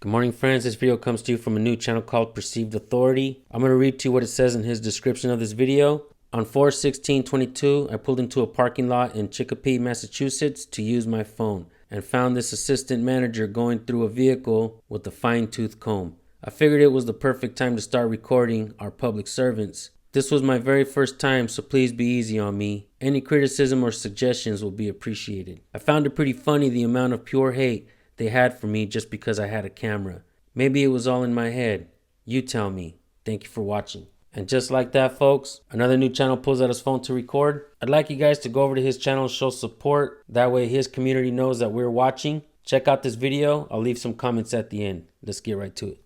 Good morning, friends. This video comes to you from a new channel called Perceived Authority. I'm going to read to you what it says in his description of this video. On 4/16/22, I pulled into a parking lot in Chicopee, Massachusetts to use my phone and found this assistant manager going through a vehicle with a fine-tooth comb. I figured it was the perfect time to start recording our public servants. This was my very first time, so please be easy on me. Any criticism or suggestions will be appreciated. I found it pretty funny the amount of pure hate they had for me just because I had a camera. Maybe it was all in my head. You tell me. Thank you for watching. And just like that, folks, another new channel pulls out his phone to record. I'd like you guys to go over to his channel and show support. That way his community knows that we're watching. Check out this video. I'll leave some comments at the end. Let's get right to it.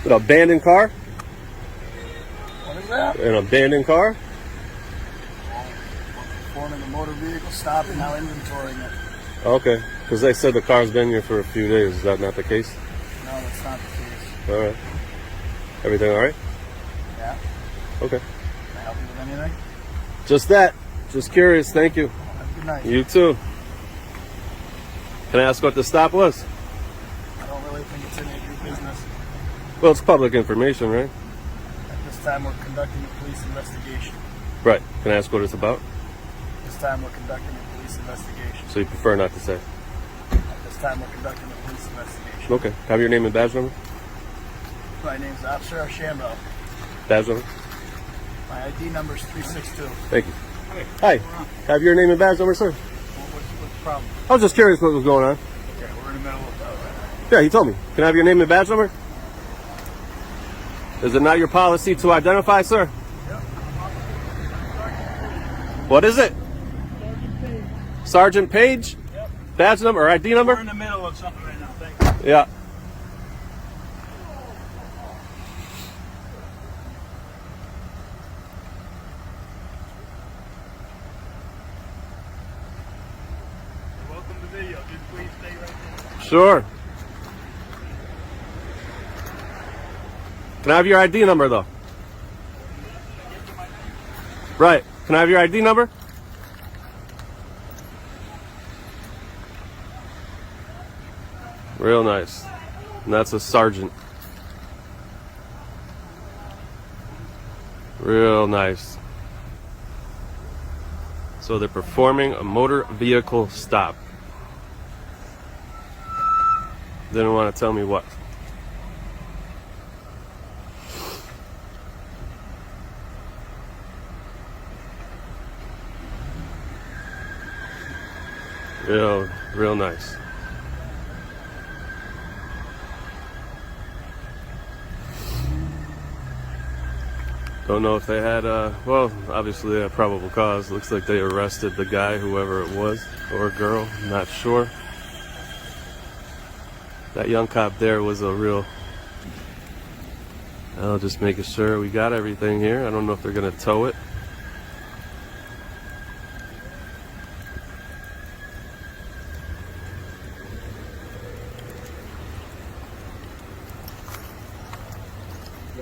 An abandoned car? What is that? An abandoned car? Performing a motor vehicle stop and now inventorying it. Okay, because they said the car's been here for a few days. Is that not the case? No, that's not the case. All right. Everything all right? Yeah. Okay. Can I help you with anything? Just that. Just curious. Thank you. Have a good night. You too. Can I ask what the stop was? I don't really think it's any of your business. Well, it's public information, right? At this time, we're conducting a police investigation. Right. Can I ask what it's about? This time, we're conducting a police investigation. So you prefer not to say? At this time, we're conducting a police investigation. Okay. Have your name and badge number? My name's Officer Archambault. Badge number? My ID number is 362. Thank you. Hi. Have your name and badge number, sir? What's the problem? I was just curious what was going on. Okay, we're in the middle of Yeah, he told me. Can I have your name and badge number? Is it not your policy to identify, sir? Yep. What is it? Sergeant Page? Yep. Badge number or ID We're number? in the middle of something right now. Thank you. Yeah. You're welcome to video. Just please stay right there. Sure. Can I have your ID number, though? Right. Can I have your ID number? Real nice. And that's a sergeant. Real nice. So they're performing a motor vehicle stop. Didn't want to tell me what. Real nice. Don't know if they had, well, obviously a probable cause. Looks like they arrested the guy, whoever it was, or girl, not sure. That young cop there was a real, I'll just making sure we got everything here. I don't know if they're gonna tow it.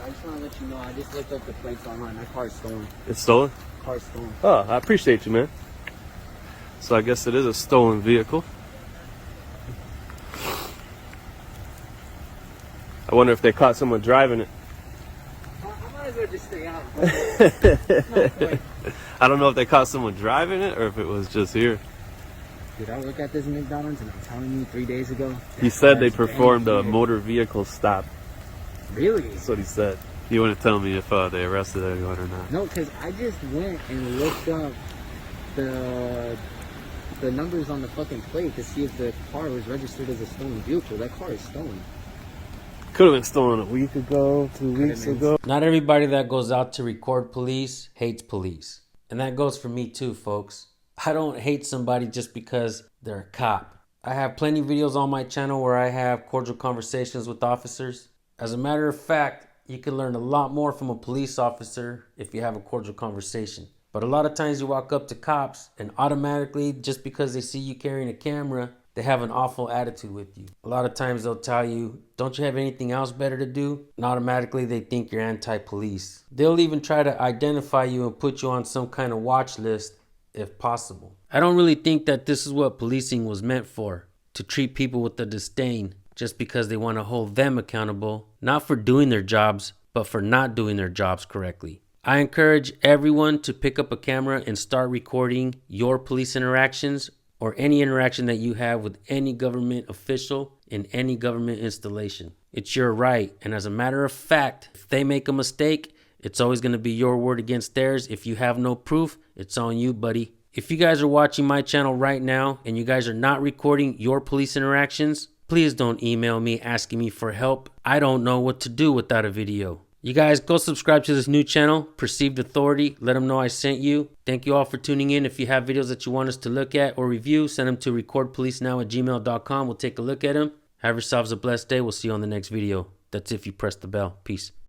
I just want to let you know, I just looked up the plates online. My car's stolen. It's stolen? Car's stolen. Oh, I appreciate you, man. So I guess it is a stolen vehicle. I wonder if they caught someone driving it. I might as well just stay out. I don't know if they caught someone driving it or if it was just here. Dude, I look at this McDonald's and I'm telling you 3 days ago. He said they performed a motor vehicle stop. Really? That's what he said. You want to tell me if they arrested anyone or not? No, because I just went and looked up the numbers on the fucking plate to see if the car was registered as a stolen vehicle. That car is stolen. Could have been stolen a week ago, 2 weeks ago. Not everybody that goes out to record police hates police. And that goes for me too, folks. I don't hate somebody just because they're a cop. I have plenty of videos on my channel where I have cordial conversations with officers. As a matter of fact, you can learn a lot more from a police officer if you have a cordial conversation. But a lot of times you walk up to cops and automatically, just because they see you carrying a camera, they have an awful attitude with you. A lot of times they'll tell you, don't you have anything else better to do? And automatically they think you're anti-police. They'll even try to identify you and put you on some kind of watch list if possible. I don't really think that this is what policing was meant for, to treat people with a disdain just because they want to hold them accountable, not for doing their jobs, but for not doing their jobs correctly. I encourage everyone to pick up a camera and start recording your police interactions or any interaction that you have with any government official in any government installation. It's your right, and as a matter of fact, if they make a mistake, it's always going to be your word against theirs. If you have no proof, it's on you, buddy. If you guys are watching my channel right now and you guys are not recording your police interactions, please don't email me asking me for help. I don't know what to do without a video. You guys go subscribe to this new channel, Perceived Authority. Let them know I sent you. Thank you all for tuning in. If you have videos that you want us to look at or review, send them to recordpolicenow@gmail.com. We'll take a look at them. Have yourselves a blessed day. We'll see you on the next video. That's if you press the bell. Peace.